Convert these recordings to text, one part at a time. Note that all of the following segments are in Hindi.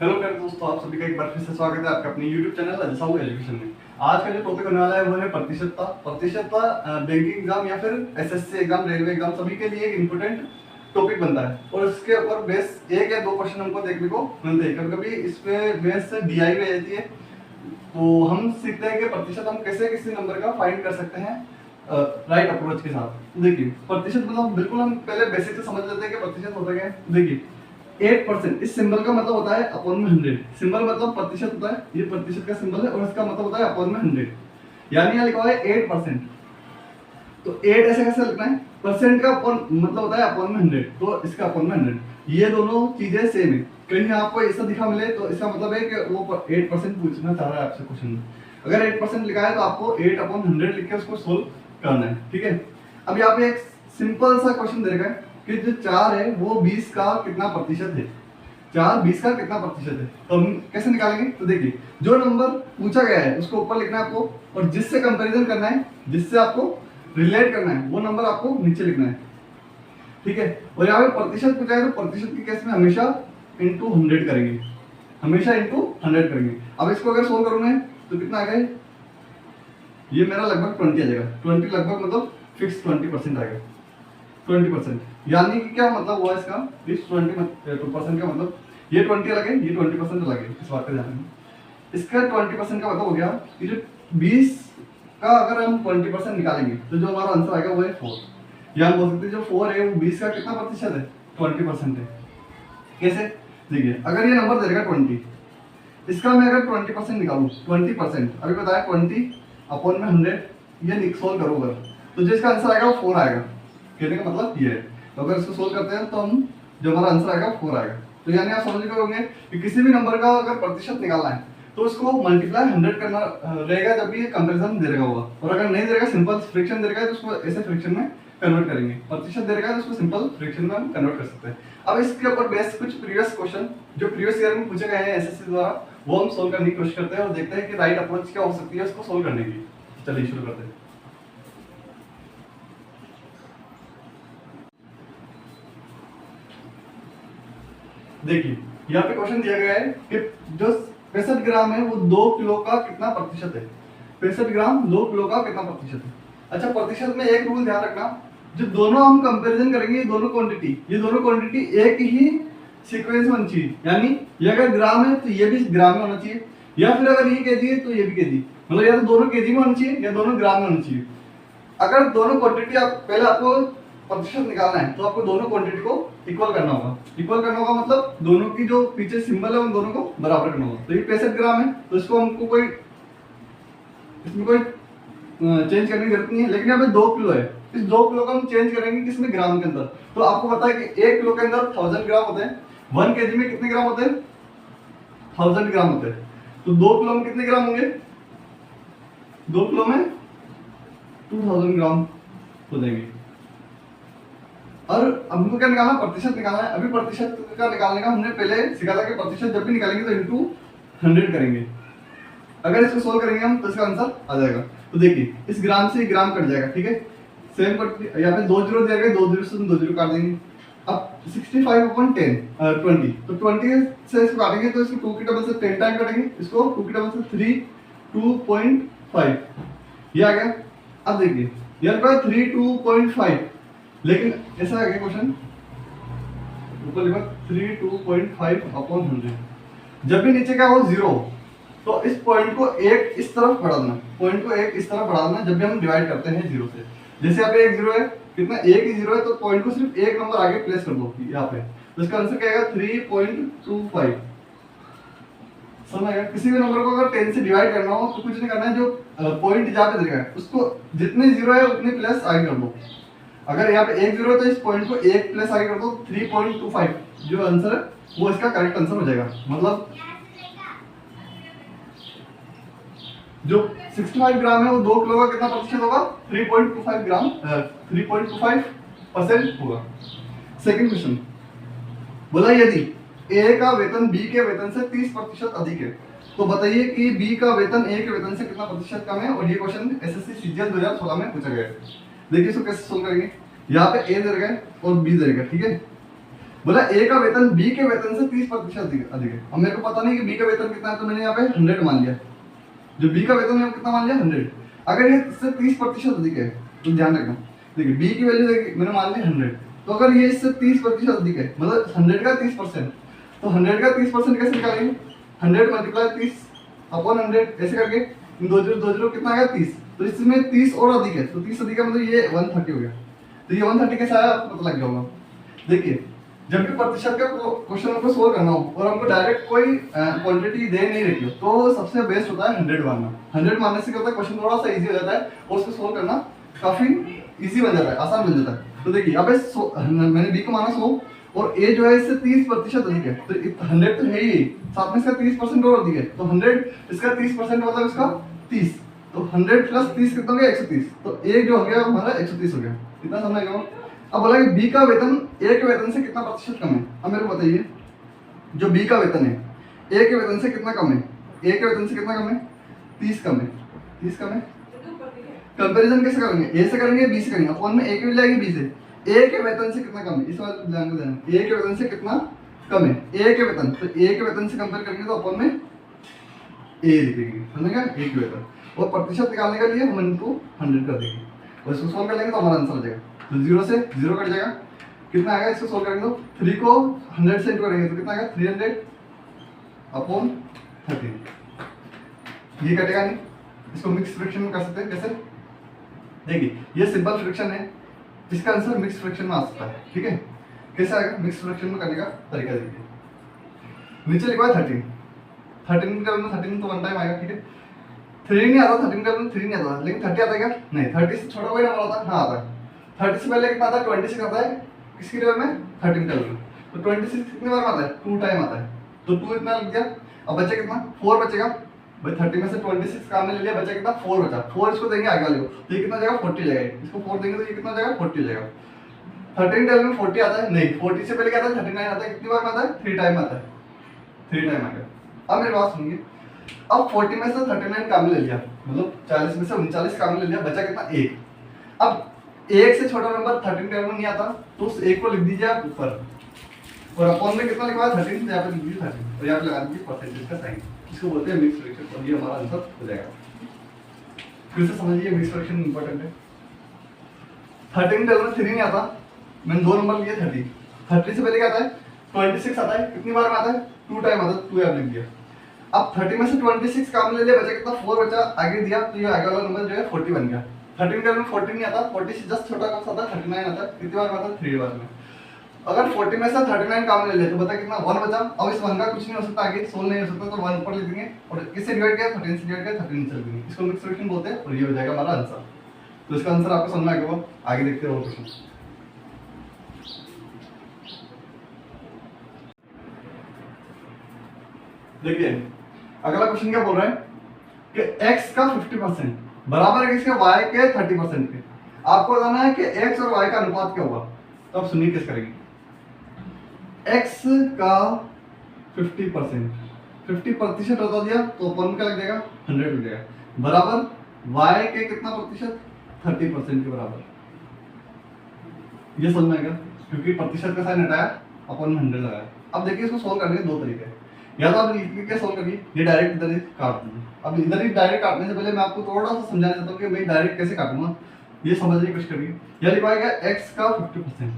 हेलो प्यारे दोस्तों, आप सभी का एक बार फिर से स्वागत है आपके अपने YouTube चैनल अजसाऊ एजुकेशन में। आज का जो टॉपिक होने वाला है वो है प्रतिशतता बैंकिंग एग्जाम या फिर एसएससी एग्जाम, रेलवे एग्जाम सभी के लिए एक इम्पोर्टेंट टॉपिक बनता है और इसके ऊपर बेस एक या दो क्वेश्चन हमको देखने को मिलते हैं। कभी कभी इस पे बेस से डीआई भी आ जाती है, तो हम सीखते हैं कि प्रतिशत हम कैसे किसी नंबर का फाइंड कर सकते हैं राइट अप्रोच के साथ। देखिए प्रतिशत मतलब बिल्कुल हम पहले बेसिक से समझ लेते हैं कि प्रतिशत होता क्या है। देखिए 8%, इस सिंबल का मतलब होता है अपॉन में 100। सिंबल मतलब प्रतिशत होता है, ये प्रतिशत का सिंबल है और इसका मतलब होता है अपॉन में 100। यानी यहाँ लिखा हुआ है 8%, तो 8 ऐसे कैसे लिखना है, परसेंट का अपॉन मतलब होता है अपॉन में 100, तो इसका अपॉन में 100। ये दोनों चीजें सेम है। कहीं आपको ऐसा दिखा मिले तो इसका मतलब है कि वो 8% पूछना चाह रहा है आपसे क्वेश्चन में। अगर 8% लिखा है तो आपको 8 अपॉन 100 लिख के उसको सोल्व करना है, ठीक है। अब यहाँ पे एक सिंपल सा क्वेश्चन दे रखा है कि जो 4 है वो 20 का कितना प्रतिशत है। 4 20 का कितना प्रतिशत है, तो हम कैसे निकालेंगे। तो देखिए जो नंबर पूछा गया है उसको ऊपर लिखना है आपको, और जिससे कंपैरिजन करना है, जिससे आपको रिलेट करना है, वो नंबर आपको नीचे लिखना है, ठीक है। और यहाँ पे प्रतिशत पूछा है तो प्रतिशत के केस में हमेशा इंटू 100 करेंगे, हमेशा इंटू 100 करेंगे। अब इसको अगर सोल्व करूंगा तो कितना आ गया, ये मेरा लगभग 20 आ जाएगा। 20 लगभग मतलब फिक्स 20% आएगा। 20%, यानी कि क्या मतलब हुआ इसका, इस 20% का मतलब ये 20 अलग है, ये 20% अलग है, इस बात का ध्यान रखना। इसका 20% का मतलब हो गया कि जो 20 का अगर हम 20% निकालेंगे तो जो हमारा आंसर आएगा वो है 4। या हम बोल सकते हैं जो 4 है वो 20 का कितना प्रतिशत है, 20% है। कैसे, देखिए अगर ये नंबर दे देगा 20, इसका मैं अगर 20% निकालूं, 20% अभी बताया 20 अपॉन में 100, ये सोल्व करूंगा तो जो इसका आंसर आएगा वो 4 आएगा। कहने का मतलब ये है। तो अगर इसको सोल्व करते हैं तो हम जो हमारा आंसर आएगा 4 आएगा। तो यानी आप समझ गए होंगे कि किसी भी नंबर का अगर प्रतिशत निकालना है तो उसको मल्टीप्लाई 100 करना रहेगा जब भी ये कंपैरिजन दे रहा होगा, और अगर नहीं दे रहेगा, सिंपल फ्रैक्शन दे रहेगा तो उसको ऐसे फ्रैक्शन में कन्वर्ट करेंगे। प्रतिशत दे रहेगा तो उसको सिंपल फ्रैक्शन में हम कन्वर्ट कर सकते हैं। अब इसके ऊपर बेस कुछ प्रीवियस क्वेश्चन जो प्रीवियस ईयर में पूछे गए हैं एसएससी द्वारा, वो हम सोल्व करने की कोशिश करते हैं और देखते हैं कि राइट अप्रोच क्या हो सकती है उसको सोल्व करने की। चलिए शुरू करते हैं। देखिए यहाँ पे क्वेश्चन दिया गया है कि जो 65 ग्राम है वो 2 किलो का कितना प्रतिशत है। 65 ग्राम 2 किलो का कितना प्रतिशत है। अच्छा, प्रतिशत में एक रूल ध्यान रखना, जो दोनों हम कंपैरिजन करेंगे, ये दोनों क्वांटिटी एक ही सीक्वेंस में होनी चाहिए। यानी ये अगर ग्राम है तो ये भी ग्राम में होना चाहिए, या फिर अगर ये केजी है तो ये भी केजी, मतलब या तो दोनों केजी में होना चाहिए या दोनों ग्राम में होना चाहिए। अगर दोनों क्वांटिटी आप पहले आपको प्रतिशत निकालना है तो आपको दोनों क्वांटिटी को इक्वल करना होगा। इक्वल करना होगा मतलब दोनों की जो पीछे सिंबल है उन दोनों को बराबर करना होगा। तो ये 65 ग्राम है तो इसको हमको कोई इसमें कोई चेंज करने की जरूरत नहीं है। लेकिन यहाँ पे 2 किलो है, इस 2 किलो को हम चेंज करेंगे किसमें, ग्राम के अंदर। तो आपको पता है कि 1 किलो के अंदर 1000 ग्राम होते हैं, 1 केजी में कितने ग्राम होते हैं, 1000 ग्राम होते हैं। तो 2 किलो में कितने ग्राम होंगे, 2 किलो में 2000 ग्राम हो जाएंगे। और हमको क्या निकालना, प्रतिशत निकालना है। अभी प्रतिशत का निकालने का हमने पहले सीखा था कि प्रतिशत जब भी निकालेंगे तो इंटू 100 करेंगे। अगर इसको सोल्व करेंगे हम तो इसका आंसर आ जाएगा। तो देखिए इस ग्राम से ग्राम कट जाएगा, ठीक है। सेम कट, यहाँ पे 2 जीरो दिया गया, 2 जीरो से 2 जीरो काट देंगे। अब 65/10 20, तो 20 से इसको काटेंगे तो इसको 2 की टेबल से 10 टाइम कटेंगे, इसको 2 की टेबल से 3 2.5 ये आ गया। अब देखिए यहाँ पर 3 2.5, लेकिन ऐसा है क्वेश्चन ऊपर लिखा 3 2.5 अपॉन 100। जब भी नीचे का हो 0 तो इस पॉइंट को एक इस तरफ बढ़ा देना, पॉइंट को एक इस तरफ बढ़ा देना जब भी हम डिवाइड करते हैं 0 से। जैसे यहाँ पे एक 0 है, कितना एक ही 0 है, तो पॉइंट को सिर्फ एक नंबर आगे प्लेस कर दो यहाँ पे, तो इसका आंसर क्या आएगा 3.25। समझ आएगा। किसी भी नंबर को अगर 10 से डिवाइड करना हो तो कुछ नहीं करना है, जो पॉइंट जहाँ पे दिया है उसको जितने 0 है उतने प्लस आगे कर दो। अगर यहाँ पे एक 0 है तो इस पॉइंट को एक प्लस आगे कर दो, 3.25 जो आंसर है वो इसका करेक्ट आंसर हो जाएगा। मतलब जो 65 ग्राम है वो 2 किलो का कितना प्रतिशत होगा, 3.25 ग्राम 3.25% होगा। सेकंड क्वेश्चन बोला यदि ए का वेतन बी के वेतन से 30% अधिक है तो बताइए कि बी का वेतन ए के वेतन से कितना प्रतिशत कम है। और ये क्वेश्चन एसएससी सीजीएल 2016 में पूछा गया है। देखिए इसको कैसे सोल्व करेंगे। यहाँ पे ए दे रखा है और बी दे रखा है, ठीक है। बोला ए का वेतन बी के वेतन से 30% अधिक है। अब मेरे को पता नहीं कि बी का वेतन कितना है, तो मैंने यहाँ पे 100 मान लिया। जो बी का वेतन है कितना मान लिया 100। अगर ये इससे 30% अधिक है तो ध्यान रखना, देखिए बी की वैल्यू देखिए मैंने मान ली 100, तो अगर ये इससे 30% अधिक है मतलब 100 का 30%, तो 100 का 30% कैसे निकालेंगे, 100 मल्टीप्लाई 30 अपॉन 100 ऐसे करके दो जीरो कितना आएगा 30, तो इसमें 30 और अधिक है, तो 30 अधिक है मतलब ये 130 हो गया। तो ये 130 कैसे आया आपको पता लग गया होगा। देखिए जब भी प्रतिशत का क्वेश्चन हमको सोल्व करना हो और हमको डायरेक्ट कोई क्वांटिटी दे नहीं रही हो, तो सबसे बेस्ट होता है 100 मानना। 100 मानने से क्या होता है, क्वेश्चन थोड़ा सा इजी हो जाता है और उसको सोल्व करना काफी इजी बन जाता है, आसान बन जाता है। तो देखिए अब मैंने बी को माना 100 और ए जो है इससे 30% अधिक है, तो 100 तो है ही, साथ में इसका 30% और अधिक है, तो 100 इसका 30% मतलब इसका 30, तो 100 प्लस 30 कितना हो गया 130, तो ए जो हो गया हमारा 130 हो गया। कितना समझ गया। अब बोला कि बी का वेतन ए के वेतन से कितना प्रतिशत कम है। अब मेरे को बताइए जो बी का वेतन है ए के वेतन से कितना कम है, ए के वेतन से कितना कम है 30 कम है, 30 कम है। कंपैरिजन कैसे करेंगे, ए से करेंगे बी से करेंगे, अपन में ए की मिल जाएगी बी से, ए के वेतन से कितना कम है इस बात ध्यान को देना, ए के वेतन से कितना कम है ए के वेतन, तो ए के वेतन से कंपेयर करेंगे तो अपन में ए लिखेंगे, समझेगा ए के वेतन, और प्रतिशत निकालने के लिए हम इनको 100 कर देंगे और इसको सोल्व कर लेंगे तो हमारा आंसर आ जाएगा। तो 0 से 0 कट जाएगा, कितना आएगा इसको सोल्व करेंगे तो 3 को 100 से इंटू करेंगे तो कितना आएगा 300 अपॉन 30। ये कटेगा नहीं, इसको मिक्स फ्रैक्शन में कर सकते हैं। कैसे, देखिए ये सिंपल फ्रैक्शन है, इसका आंसर मिक्स फ्रैक्शन में आ सकता है। ठीक है, कैसे आएगा मिक्स फ्रैक्शन में करने का तरीका देखिए। नीचे लिखा है 13 13 के में 13 तो वन टाइम आएगा। ठीक है, 3 नहीं आता, 13 के में 3 नहीं आता, लेकिन 30 आता है क्या, नहीं 30 से छोटा कोई नंबर आता है, हाँ आता है। 30 से पहले कितना आता है 26 आता है, किसकी टेबल में 13 टेबल में, तो 26 कितने बार आता है 2 टाइम आता है, तो 2 इतना लग गया। अब बचा कितना 4 बचेगा भाई, 30 में से 26 काम में ले लिया, बचा कितना 4 बचा, 4 इसको देंगे आगे वाले को, तो ये कितना जाएगा 40 जाएगा, इसको 4 देंगे तो ये कितना जाएगा 40 जाएगा। 13 टेबल में 40 आता है, नहीं 40 से पहले क्या आता है 39 आता है, कितनी बार आता है 3 टाइम आता है, 3 टाइम आ गया। अब मेरी बात सुनिए, अब 40 में से 39 काम में ले लिया, मतलब 40 में से 39 काम में ले लिया, बचा कितना 1। अब 1 से छोटा नंबर 13 टेबल में नहीं आता, तो उस 1 को लिख दीजिए आप ऊपर, और अपॉन में कितना लिखा है 13, तो यहाँ पे लिख दीजिए 13 और यहाँ पे लगा दीजिए परसेंटेज का साइन, इसको बोलते हैं मिक्स फ्रैक्शन, और ये हमारा आंसर हो जाएगा। फिर से समझिए मिक्स फ्रैक्शन इंपॉर्टेंट है। 13 टेबल में 3 नहीं आता, मैंने 2 नंबर लिए 30, 30 से पहले क्या आता है 26 आता है, कितनी बार में आता है 2 टाइम आता है, 2 यहाँ लिख दिया। अब 30 में से 26 काम ले लिया, बचा कितना 4 बचा, आगे दिया, तो ये आगे वाला नंबर जो है 40 बन गया। 13 टेबल में 40 नहीं आता, 40 से जस्ट छोटा कौन सा आता है 39 आता है, कितनी बार में आता है 3 बार में। अगर 40 में से 39 काम ले ले तो बता कितना 1 बचा। अब इस 1 का कुछ नहीं हो सकता, आगे सोल्व नहीं हो सकता, तो 1 ऊपर लिख देंगे और किससे डिवाइड किया 13 से डिवाइड किया 13 नीचे लिख देंगे, इसको मिक्स फ्रैक्शन बोलते हैं, और ये हो जाएगा हमारा आंसर। तो इसका आंसर आपको समझ में आ गया, आगे देखते रहो क्वेश्चन। देखिए अगला क्वेश्चन क्या बोल रहा है कि x का 50% बराबर है किसके y के 30% के। आपको बताना है कि x और y का अनुपात क्या होगा, तो आप सुनिए किस करेंगे। x का 50% बता दिया तो अपन क्या लग जाएगा 100 लग जाएगा, बराबर y के कितना प्रतिशत 30% के बराबर। ये समझ में आएगा क्योंकि प्रतिशत का साइन हटाया, अपन 100 लगाया। अब देखिए इसको सोल्व करने के 2 तरीके हैं, या तो आप लिख के सोल्व करिए, ये डायरेक्ट इधर ही काट दीजिए। अब इधर ही डायरेक्ट काटने से पहले मैं आपको थोड़ा सा समझाना चाहता हूँ कि मैं डायरेक्ट कैसे काटूंगा, ये समझने की कोशिश करिए। यह लिखा गया x का 50%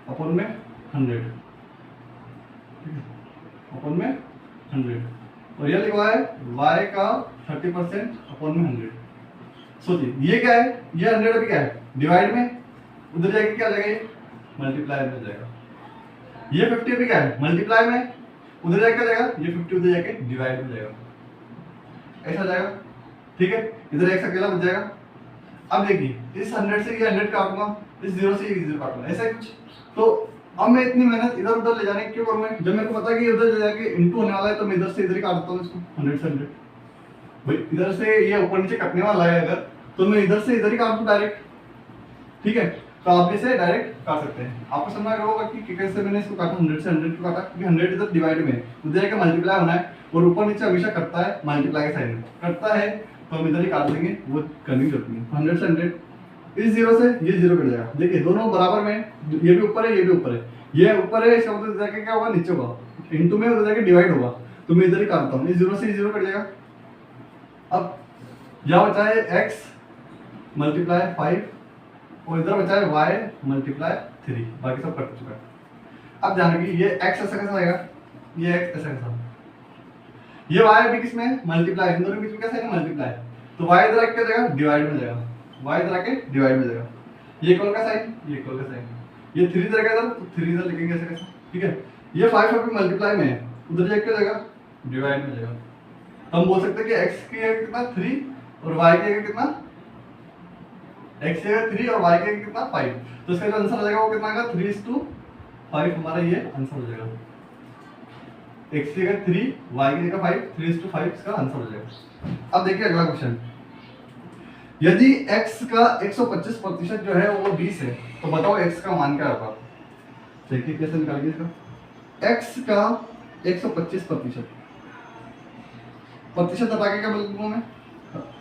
अपन में 100 अपन में 100, और यह लिखा है y का 30% अपन में 100। सोचिए ये क्या है, ये 100 अभी क्या है डिवाइड में, उधर जाके क्या जाएगा मल्टीप्लाई में जाएगा। ये 50 भी क्या है मल्टीप्लाई में, उधर जाके क्या जाएगा ये 50 उधर जाके डिवाइड में जाएगा, ऐसा जाएगा। ठीक है, इधर x अकेला बच जाएगा। अब देखिए इस 100 से ये 100 काटूंगा, इस 0 से ये 0 काटूंगा, ऐसा कुछ। तो अब मैं इतनी मेहनत इधर उधर ले जाने की क्यों करूंगा, जब मेरे को पता है कि उधर ले जाके इनटू होने वाला है, तो मैं इधर से इधर ही काट देता हूँ इसको 100 से 100। भाई इधर से ये ऊपर नीचे कटने वाला है अगर, तो मैं इधर से इधर ही काट दूं डायरेक्ट। ठीक है, तो आप इसे डायरेक्ट काट सकते हैं। आपको समझ में होगा कि कैसे मैंने इसको काटा, 100 से 100 को काटा, क्योंकि 100 इधर डिवाइड में उधर जाके मल्टीप्लाई होना है, और ऊपर नीचे हमेशा कटता है मल्टीप्लाई के साइन में कटता है, तो हम इधर ही काट देंगे, वो करनी जरूरत नहीं। 100 से 100 इस जीरो से ये जीरो कट जाएगा। देखिए दोनों बराबर में, ये भी ऊपर है ये भी ऊपर है, ये ऊपर है, इसका मतलब जाके क्या होगा, नीचे होगा, इनटू में उधर जाके डिवाइड होगा। तो मैं इधर ही काटता हूँ, इस जीरो से ये जीरो कट जाएगा। अब यहाँ बचा है x मल्टीप्लाई 5 और इधर बचा है y मल्टीप्लाई 3, बाकी सब कट चुका है। अब ध्यान रखिए ये x ऐसा कैसा आएगा, ये x ऐसा कैसा, ये y भी किसमें मल्टीप्लाई, इन दोनों के बीच में कैसा है मल्टीप्लाई, तो y इधर आके क्या जाएगा डिवाइड में जाएगा, y इधर आके डिवाइड में जाएगा। ये इक्वल का साइन, ये इक्वल का साइन, ये 3 इधर का इधर, तो 3 इधर लिखेंगे ऐसा कैसा, ठीक है। ये 5 अभी मल्टीप्लाई में है, उधर जाके क्या जाएगा डिवाइड में जाएगा। तो हम बोल सकते हैं कि x की जगह कितना 3 और y की जगह कितना, x की जगह 3 और y की जगह कितना 5, तो इसका जो आंसर आ जाएगा वो कितना आएगा 3:5, हमारा ये आंसर हो जाएगा। x की जगह 3 y की जगह 5, 3:5 इसका आंसर हो जाएगा। अब देखिए अगला क्वेश्चन, यदि x का 125% जो है वो 20 है तो बताओ x का मान क्या होगा। देखिए कैसे निकालेंगे इसका, x का 125%, प्रतिशत हटा के क्या बोलूँ मैं,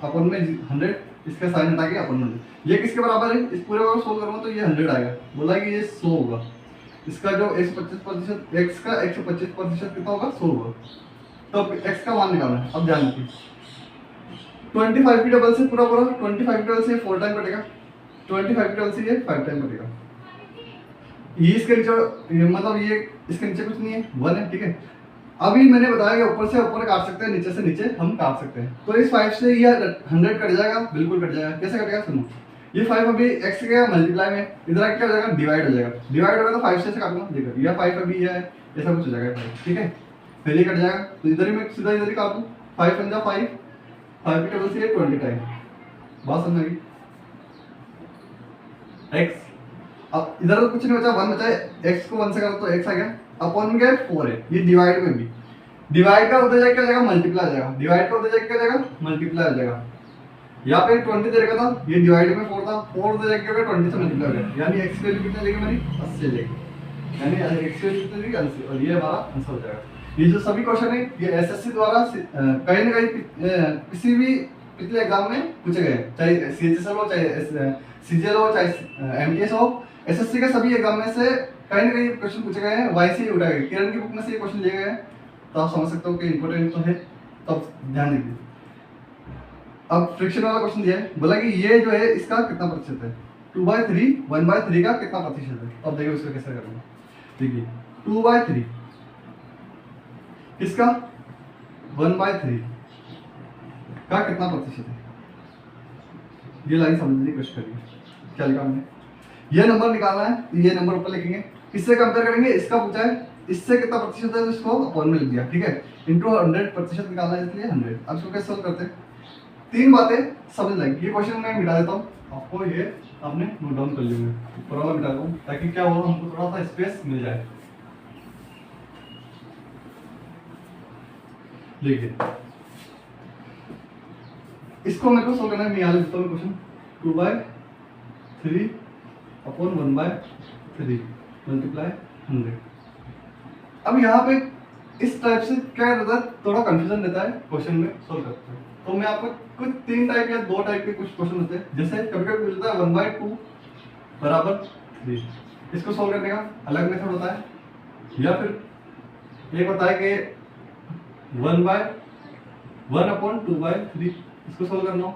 अपन में 100, इसका साइन हटा के अपन में, ये किसके बराबर है, इस पूरे को सोल्व करूँगा तो ये 100 आएगा, बोला कि ये 100 होगा। इसका जो 125%, x का 125% कितना होगा 100 होगा। तो x का मान निकालना है। अब ध्यान रखिए 25 की डबल से पूरा पूरा 25 की डबल से 4 टाइम कटेगा, 25 की डबल से ये 5 टाइम कटेगा। ये इसके नीचे मतलब ये इसके नीचे कुछ नहीं है, 1 है, ठीक है। अभी मैंने बताया कि ऊपर से ऊपर काट सकते हैं, नीचे से नीचे हम काट सकते हैं। तो इस 5 से ये 100 कट जाएगा, बिल्कुल कट जाएगा। कैसे कटेगा सुनो, ये 5 अभी x के मल्टीप्लाई में इधर आके क्या हो जाएगा डिवाइड हो जाएगा, डिवाइड होगा तो 5 से काटूंगा, देखो ये 5 अभी ये है, ये सब कुछ हो जाएगा 5, ठीक है। फिर ये कट जाएगा तो इधर ही मैं सीधा इधर ही काट दूं, 5 पंजा 5, 5 की टेबल से 20 टाइम, बात समझ गई x। अब इधर तो कुछ नहीं बचा, 1 बचा है, x को 1 से करो तो x आ गया, अपॉन में 4 है, ये डिवाइड में भी, डिवाइड का उधर जाके क्या जाएगा मल्टीप्लाई आ जाएगा, डिवाइड का उधर जाके क्या जाएगा मल्टीप्लाई आ जाएगा। यहाँ पे 20 दे रखा था, ये डिवाइड में 4 था, 4 उधर जाके 20 से मल्टीप्लाई हो गया, यानी x की वैल्यू कितनी लेगी हमारी 80 लेगी, यानी x की वैल्यू कितनी लेगी 80, और ये हमारा आंसर हो जाएगा। ये जो सभी क्वेश्चन है ये एसएससी द्वारा कहीं ना कहीं किसी भी पिछले एग्जाम में पूछे गए, चाहे सीएचएसएल हो, चाहे सीजीएल हो, चाहे एमटीएस हो, एसएससी के सभी एग्जाम में से कहीं ना कहीं क्वेश्चन पूछे गए हैं, वाई से उठाए गए, किरण की बुक में से ये क्वेश्चन लिए गए हैं। तो आप समझ सकते हो कि इंपॉर्टेंट तो है, तब ध्यान दीजिए। अब फ्रिक्शन वाला क्वेश्चन दिया है, बोला कि ये जो है इसका कितना प्रतिशत है, 2/3 1/3 का कितना प्रतिशत है। अब देखिए उसको कैसे करेंगे, देखिए 2/3 किसका 1/3 का कितना प्रतिशत है, ये लाइन समझने की कोशिश करिए। क्या लिखा हमने, ये नंबर निकालना है, ये नंबर ऊपर लिखेंगे, किससे कंपेयर करेंगे, इसका पूछा है, इससे कितना प्रतिशत है, इसको अपॉन में लिख दिया, ठीक है, इनटू 100% निकालना है, इसलिए 100। अब इसको कैसे सॉल्व करते हैं, 3 बातें समझ जाएंगे। ये क्वेश्चन मैं मिटा देता हूँ, आपको ये आपने नोट डाउन कर लिया, पूरा वाला मिटा दूँ ताकि क्या हो हमको थोड़ा सा स्पेस मिल जाए। देखिए इसको मेरे को सॉल्व करना है, मैं यहाँ लिखता हूँ क्वेश्चन 2/3 अपॉन 1/3 मल्टीप्लाई 100। अब यहाँ पे इस टाइप से क्या रहता है, थोड़ा कंफ्यूजन रहता है क्वेश्चन में सॉल्व करते हैं। तो मैं आपको कुछ 3 टाइप या 2 टाइप के कुछ क्वेश्चन होते हैं, जैसे कभी कभी मिलता है 1/2 बराबर 3, इसको सॉल्व करने का अलग मेथड होता है, या फिर एक होता है कि 1/1 अपॉन 2/3, इसको सॉल्व करना हो,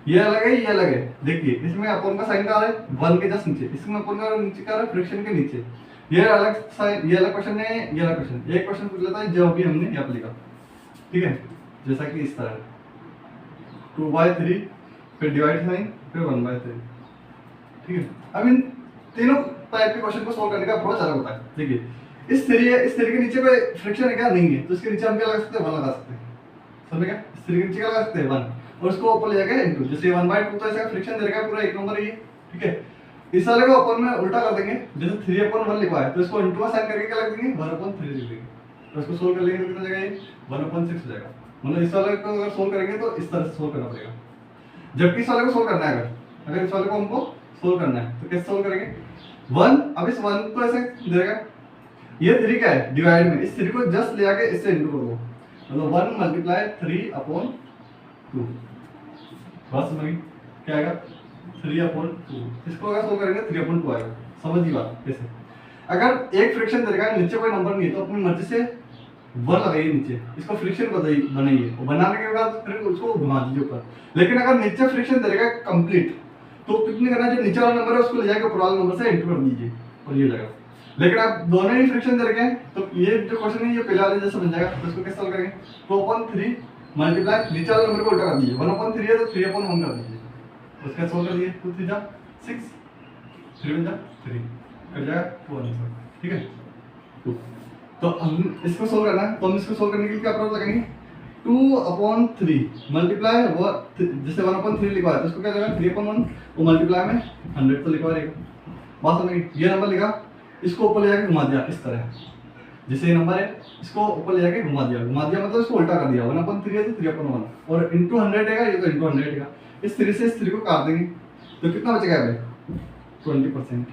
ये अलग है ये अलग है। देखिए इसमें अपॉन का साइन क्या है 1 के जस्ट नीचे, इसमें अपॉन का नीचे क्या है फ्रैक्शन के नीचे, ये अलग साइन, ये अलग क्वेश्चन है, ये अलग क्वेश्चन। एक क्वेश्चन पूछ लेता है जो अभी हमने यहाँ पे लिखा, ठीक है, जैसा कि इस तरह 2/3 फिर डिवाइड साइन फिर 1/3, ठीक है। अब इन तीनों टाइप के क्वेश्चन को सॉल्व करने का अप्रोच अलग होता है। देखिए इस थ्री है, इस थ्री के नीचे कोई फ्रिक्शन है क्या, नहीं है, तो इसके नीचे हम क्या लगा सकते हैं 1 लगा सकते हैं, समझ गया, इस थ्री के नीचे क्या लगा सकते हैं 1, और उसको ऊपर ले जाके इनटू, जैसे 1/2 तो ऐसा फ्रिक्शन दे रखा है पूरा एक नंबर है ये, ठीक है। इस वाले को अपन में उल्टा कर देंगे, जैसे 3/1 लिखवा है तो इसको इनटू का साइन करके क्या लग देंगे 1/3 लिख देंगे, तो इसको सोल्व कर लेंगे तो कितना जाएगा ये 1/6 हो जाएगा। मतलब इस वाले को अगर सोल्व करेंगे तो इस तरह से सोल्व करना पड़ेगा, जबकि इस वाले को सोल्व करना है, अगर इस वाले को हमको सोल्व करना है तो कैसे सोल्व करेंगे 1, अब इस 1 को ऐसे देगा, ये 3 क्या है डिवाइड में, इस 3 को जस्ट ले आके इससे इनटू कर दो, मतलब 1 × 3/2, बात समझ गई क्या आएगा 3/2। इसको अगर सोल्व करेंगे 3/2 आएगा। समझिए बात कैसे। अगर एक फ्रैक्शन दे रखा है, नीचे कोई नंबर नहीं है, तो अपनी मर्जी से 1 लगाइए नीचे, इसको फ्रैक्शन बनाइए और बनाने के बाद फिर उसको घुमा दीजिए ऊपर। लेकिन अगर नीचे फ्रैक्शन दे रखा है कंप्लीट, तो कितने करना है, जो नीचे वाला नंबर है उसको ले जाके ऊपर वाले नंबर से इंटू कर दीजिए और ये लगेगा। लेकिन आप दोनों ही फ्रैक्शन दे रखे हैं, तो ये जो क्वेश्चन है ये पहले वाले जैसा बन जाएगा। तो इसको कैसे सॉल्व करेंगे, 2/3 मल्टीप्लाई नीचे वाले नंबर को उल्टा कर दीजिए, 1/3 है तो 3/1 कर दीजिए, उसका सॉल्व कर दिए। 2 3 जा 6, 3 जा 3 कर जाएगा 2 आंसर। ठीक है, तो हम इसको सोल्व करना है, तो हम इसको सोल्व करने के लिए क्या अप्रोच लगाएंगे, 2/3 मल्टीप्लाई जैसे 1/3 लिखा है तो इसको क्या लगाएंगे 3/1 और मल्टीप्लाई में 100 तो लिखवा रहेगा। बात समझ गई। ये नंबर लिखा, इसको ऊपर ले जाके घुमा दिया इस तरह, जैसे ये नंबर है इसको ऊपर ले जाके घुमा दिया मतलब इसको उल्टा कर दिया। 1/3 है तो 3/1 और इंटू 100 है, ये तो इंटू 100 है। इस 3 से इस 3 को काट देंगे तो कितना बचेगा भाई, 20%।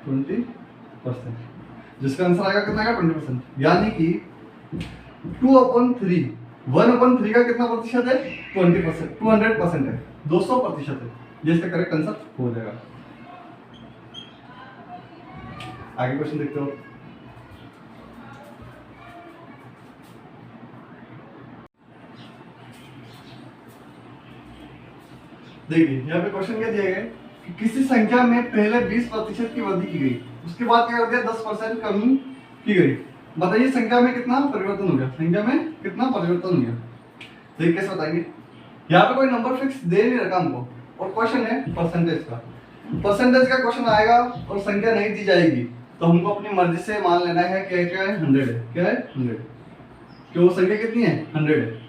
20%, जिसका आंसर आएगा कितना आएगा 20%। यानी कि 2/3 1/3 का कितना प्रतिशत है, 20%, 200% है, 200% है। ये इसका करेक्ट आंसर हो जाएगा। आगे क्वेश्चन देखते हो। देखिए यहाँ पे क्वेश्चन क्या दिया गया है कि किसी संख्या में पहले 20% की वृद्धि की गई, उसके बाद क्या कर दिया 10% कमी की गई। बताइए संख्या में कितना परिवर्तन हो गया, संख्या में कितना परिवर्तन हो गया। तो ये कैसे बताएंगे, यहाँ पे कोई नंबर फिक्स दे नहीं रखा हमको और क्वेश्चन है परसेंटेज का। परसेंटेज का क्वेश्चन आएगा और संख्या नहीं दी जाएगी तो हमको अपनी मर्जी से मान लेना है कि क्या है 100 है, क्या है 100, क्यों संख्या कितनी है 100 है।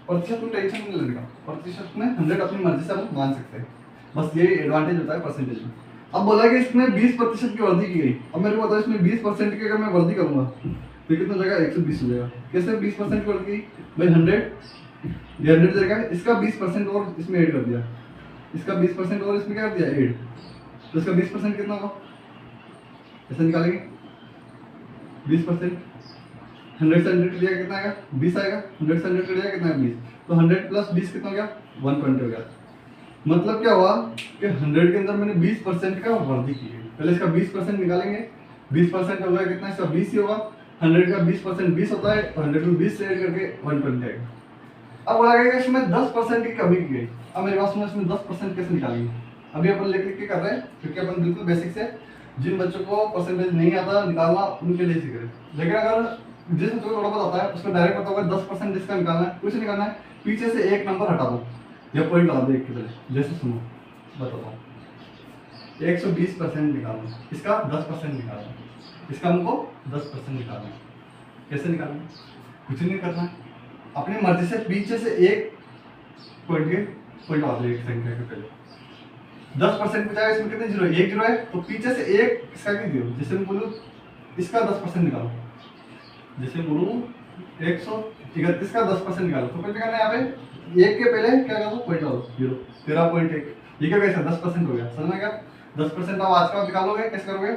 प्रतिशत में टेंशन नहीं लेने का, प्रतिशत में 100 अपनी मर्जी से हम मान सकते हैं, बस ये एडवांटेज होता है परसेंटेज में। अब बोला कि इसमें 20% की वृद्धि की गई, अब मेरे को बताओ इसमें 20% की अगर मैं वृद्धि करूंगा तो कितना हो जाएगा 120 हो जाएगा। कैसे 20% की वृद्धि भाई 100 ये 100 देगा, इसका 20% और इसमें ऐड कर दिया, इसका 20% और इसमें क्या कर दिया ऐड, तो इसका 20% कितना होगा, ऐसे निकालेंगे 20%, 100 से 100 कट कितना आएगा 20 आएगा, 100 से 100 कट कितना है 20, तो 100 प्लस 20 कितना हो गया 120 हो गया। मतलब क्या हुआ कि 100 के अंदर मैंने 20% का वृद्धि की है। पहले इसका 20% निकालेंगे, 20% हो गया कितना, इसका 20 ही होगा। 100 का 20% 20 होता है तो 100 में 20 से ऐड करके 120 आएगा। अब बोला गया इसमें 10% की कमी की गई। अब मेरे पास में इसमें 10% कैसे निकालेंगे, अभी अपन लिख के कर रहे हैं क्योंकि अपन बिल्कुल बेसिक से, जिन बच्चों को परसेंटेज नहीं आता निकालना उनके लिए सीख रहे हैं। लेकिन अगर जिस बच्चों को थोड़ा बहुत आता है उसको डायरेक्ट पता होगा 10% इसका निकालना है, कुछ नहीं करना है, पीछे से एक नंबर हटा दो या पॉइंट लगा दो एक की तरह। जैसे सुनो बताता हूँ, 120% निकालना, इसका 10% निकालना, इसका हमको 10% निकालना। कैसे निकालना, कुछ नहीं करना है, अपनी मर्जी से पीछे से एक पॉइंट लगा दो एक संख्या के पहले। 10% बचाया, इसमें कितने जीरो, एक जीरो है तो पीछे से एक इसका भी दियो। जैसे मैं बोलूँ इसका 10% निकालो, जैसे बोलूँ 131 का 10% निकालो, तो कुछ करना है यहाँ पे एक के पहले क्या करो पॉइंट लगाओ 0, 13.1, ये क्या कैसे 10% हो गया, समझ में क्या 10% आप आज का निकालोगे कैसे करोगे,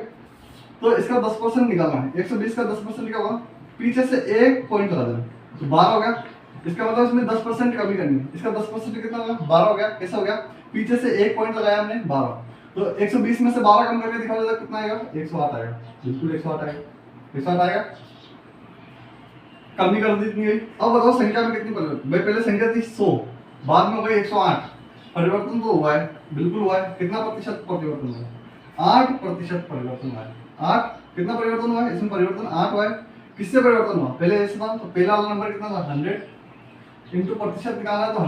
तो इसका 10% निकालना है। 120 का 10% क्या होगा, पीछे से एक पॉइंट लगा देना तो 12 हो गया। इसका मतलब इसमें 10% कमी करनी है, इसका 10% कितना होगा 12 हो गया। कैसा हो गया, पीछे से एक पॉइंट लगाया हमने 12, तो 120 में से 12 कम करके दिखाओ जाता कितना आएगा 108 आएगा, बिल्कुल 108 आएगा, 108 आएगा। कमी कर दी गई। अब बताओ संख्या में कितनी परिवर्तन, भाई पहले संख्या थी 100, बाद में हो गई 108, परिवर्तन तो हुआ है, बिल्कुल हुआ है। कितना प्रतिशत परिवर्तन हुआ है, 8% परिवर्तन हुआ है। 8 कितना परिवर्तन हुआ है, इसमें परिवर्तन 8 हुआ है। किससे परिवर्तन हुआ, पहले ऐसा था तो पहला वाला नंबर कितना था 100 इंटू प्रतिशत निकालना है तो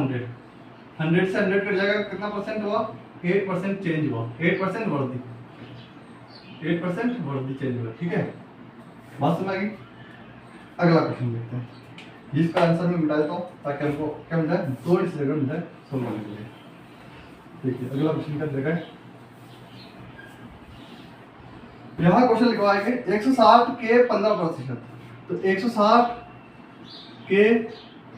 100 से 100 कट जाएगा, कितना परसेंट हुआ 8% चेंज हुआ, 8% वृद्धि, 8% वृद्धि चेंज हुआ। ठीक है, बात समझ आ गई। अगला क्वेश्चन देखते हैं, जिसका आंसर मैं मिटा देता हूँ ताकि हमको क्या मिल जाए, थोड़ी सी जगह मिल जाए सोल्व करने के लिए। देखिए अगला क्वेश्चन क्या देखा है, यहाँ क्वेश्चन लिखवा है 160 के 15%, तो 160 के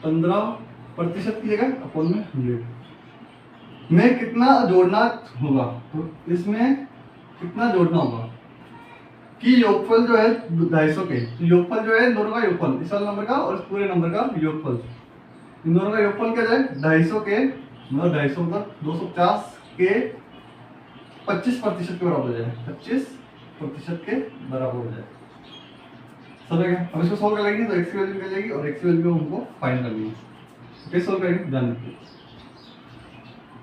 15% की जगह अपन में 100 में कितना जोड़ना होगा, तो इसमें कितना जोड़ना होगा कि योगफल जो है 250 के, तो योगफल जो है दोनों का योगफल, इस वाले नंबर का और इस पूरे नंबर का योगफल, इन दोनों का योगफल क्या जाए 250 के, मतलब 250 मतलब 250 के 25% के बराबर हो जाए, 25% के बराबर हो जाए। समझ गए? अब इसको सोल्व करेंगे तो x की वैल्यू निकल जाएगी और x की वैल्यू हमको फाइंड करनी है। कैसे सोल्व करेंगे ध्यान रखिए।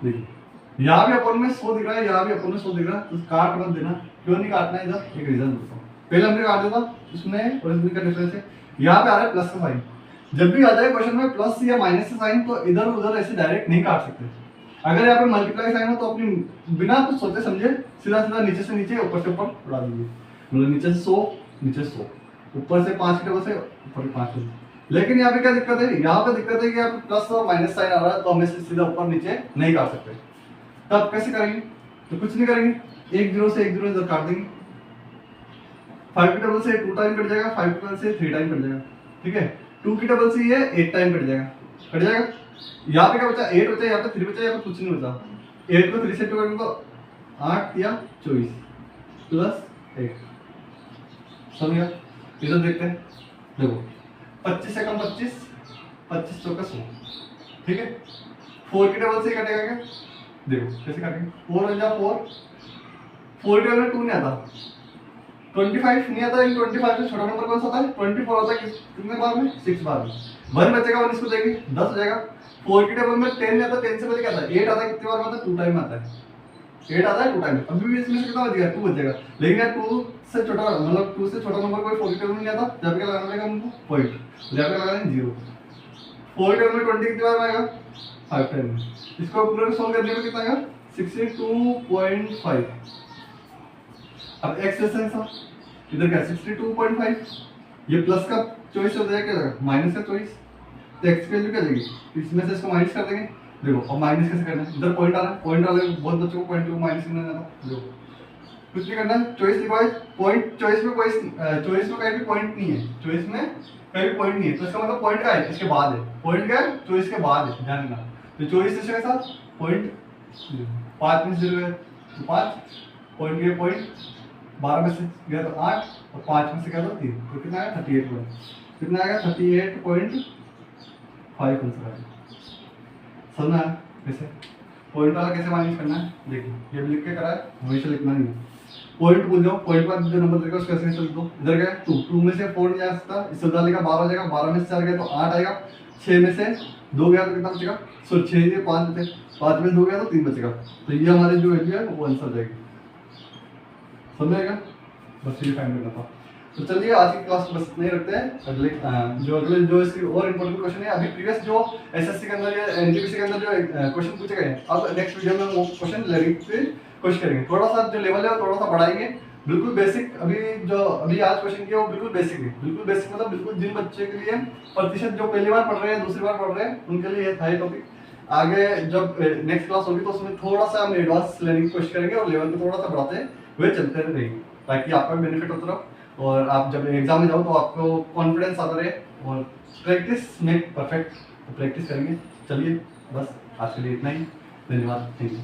देखिए यहाँ भी अपन में 100 दिख रहा है, यहाँ भी अपन में 100 दिख रहा है, तो काट मत देना। क्यों नहीं काटना है इधर, एक रीजन बताता हूँ। पहले हमने काट दिया था, इसमें और इसमें का डिफरेंस है। यहाँ पे आ रहा है प्लस का साइन। जब भी आ जाए क्वेश्चन में प्लस या माइनस का साइन तो इधर उधर ऐसे डायरेक्ट नहीं काट सकते। अगर यहाँ पे मल्टीप्लाई साइन हो तो अपनी बिना कुछ सोचे समझे सीधा सीधा नीचे से नीचे ऊपर से ऊपर उड़ा दीजिए। मतलब नीचे से 100, नीचे 100, ऊपर से 5 की टेबल से ऊपर 5। लेकिन यहाँ पे क्या दिक्कत है, यहाँ पे दिक्कत है कि यहाँ पे प्लस और माइनस साइन आ रहा है तो हम इसे सीधा ऊपर नीचे नहीं काट सकते। तब कैसे करेंगे? तो कुछ नहीं करेंगे, एक जीरो से एक जीरो इधर काट देंगे। 5 की टेबल से 2 टाइम कट जाएगा, 5 की टेबल से 3 टाइम कट जाएगा। ठीक है, 2 की टेबल से ये 8 टाइम कट जाएगा, कट जाएगा। यहाँ पे क्या बचा, 8 बचा, यहाँ पे 3 बचा, यहाँ पे कुछ नहीं बचा। 8 को 3 से 2 करेंगे तो 8 या 24 प्लस 8। समझिए? इधर देखते हैं, देखो 25 से कम 25, 25 चौका 100। ठीक है, 4 की टेबल से कटेगा क्या? देखो कैसे काटेंगे, 4 हो जाए 4, 4 की टेबल में 2 नहीं आता, 25 नहीं आता, इन 25 से छोटा नंबर कौन सा होता है? 24 होता है। कितने बार में? 6 बार में। 1 बचेगा, 1 इसको देंगे 10 हो जाएगा। 4 की टेबल में 10 नहीं आता, 10 से पहले क्या आता है? 8 आता है। कितने बार में आता है? 2 टाइम आता है। 8 आता है 2 टाइम। अभी भी इसमें से कितना बचेगा? 2 बचेगा। लेकिन यार 2 से छोटा, मतलब 2 से छोटा नंबर कोई 4 की टेबल में नहीं आता। जब क्या लगाना पड़ेगा हमको? पॉइंट। जब क्या लगाना है? 0। 4 की टेबल में 20 कितनी बार में आएगा? 5 टाइम। इसको पूरा सॉल्व करने में कितना आएगा? 62.5। अब x ऐसा इधर क्या 62.5, ये प्लस का चॉइस हो जाएगा, क्या माइनस का चॉइस, तो x की वैल्यू क्या जाएगी? इसमें से इसको माइनस कर देंगे। देखो अब माइनस कैसे करना है, इधर पॉइंट आ रहा है, पॉइंट आ रहा है, बहुत बच्चों को पॉइंट को माइनस करना है। देखो कुछ नहीं करना है, चॉइस लिखवाए, पॉइंट चॉइस में कोई चॉइस में कहीं भी पॉइंट नहीं है, चॉइस में कहीं भी पॉइंट नहीं है, तो इसका मतलब पॉइंट क्या है? इसके बाद है। पॉइंट क्या है? चॉइस के बाद है, ध्यान रखना। तो चॉइस इसके साथ पॉइंट 5 में 0 है तो 5, पॉइंट गया पॉइंट, 12 में से गया तो 8 और 5 में से गया तो 3, तो कितना आया? 38 पॉइंट। कितना आएगा? 38.5 आंसर आएगा। समझना है कैसे पॉइंट वाला कैसे माइनस करना है? देखिए ये भी लिख के करा है, हमेशा लिखना नहीं है। पॉइंट भूल जाओ, पॉइंट पर जो नंबर देगा उसको ऐसे लिख दो। इधर गया 2 में से 4 नहीं जा सकता, इससे उधर लेगा 12 हो जाएगा, 12 में से 4 गया तो 8 आएगा, 6 में से 2 गया तो कितना बचेगा? 6 ये 5 बचे, 5 में 2 गया तो 3 बचेगा, तो ये हमारी जो वैल्यू है वो आंसर जाएगी। समझेगा? बस ये फाइंड करना था। तो चलिए आज की क्लास बस नहीं रखते हैं, अगले जो इसकी और इम्पोर्टेंट क्वेश्चन है, अभी प्रीवियस जो एसएससी के अंदर या एनटीपीसी के अंदर जो क्वेश्चन पूछे गए हैं, अब नेक्स्ट वीडियो में वो क्वेश्चन लेने की कोशिश करेंगे। थोड़ा सा जो लेवल है वो थोड़ा सा बढ़ाएंगे, बिल्कुल बेसिक। अभी आज क्वेश्चन किया वो बिल्कुल बेसिक है, बिल्कुल बेसिक मतलब बिल्कुल जिन बच्चे के लिए प्रतिशत जो पहली बार पढ़ रहे हैं, दूसरी बार पढ़ रहे हैं, उनके लिए था ये टॉपिक। आगे जब नेक्स्ट क्लास होगी तो उसमें थोड़ा सा हम एडवांस लेने की कोशिश करेंगे और लेवल को थोड़ा सा बढ़ाते हुए चलते रहेंगे, ताकि आपका बेनिफिट होता रहे और आप जब एग्जाम में जाओ तो आपको कॉन्फिडेंस आता रहे। और प्रैक्टिस में परफेक्ट, तो प्रैक्टिस करेंगे। चलिए बस आज के लिए इतना ही, धन्यवाद, थैंक यू।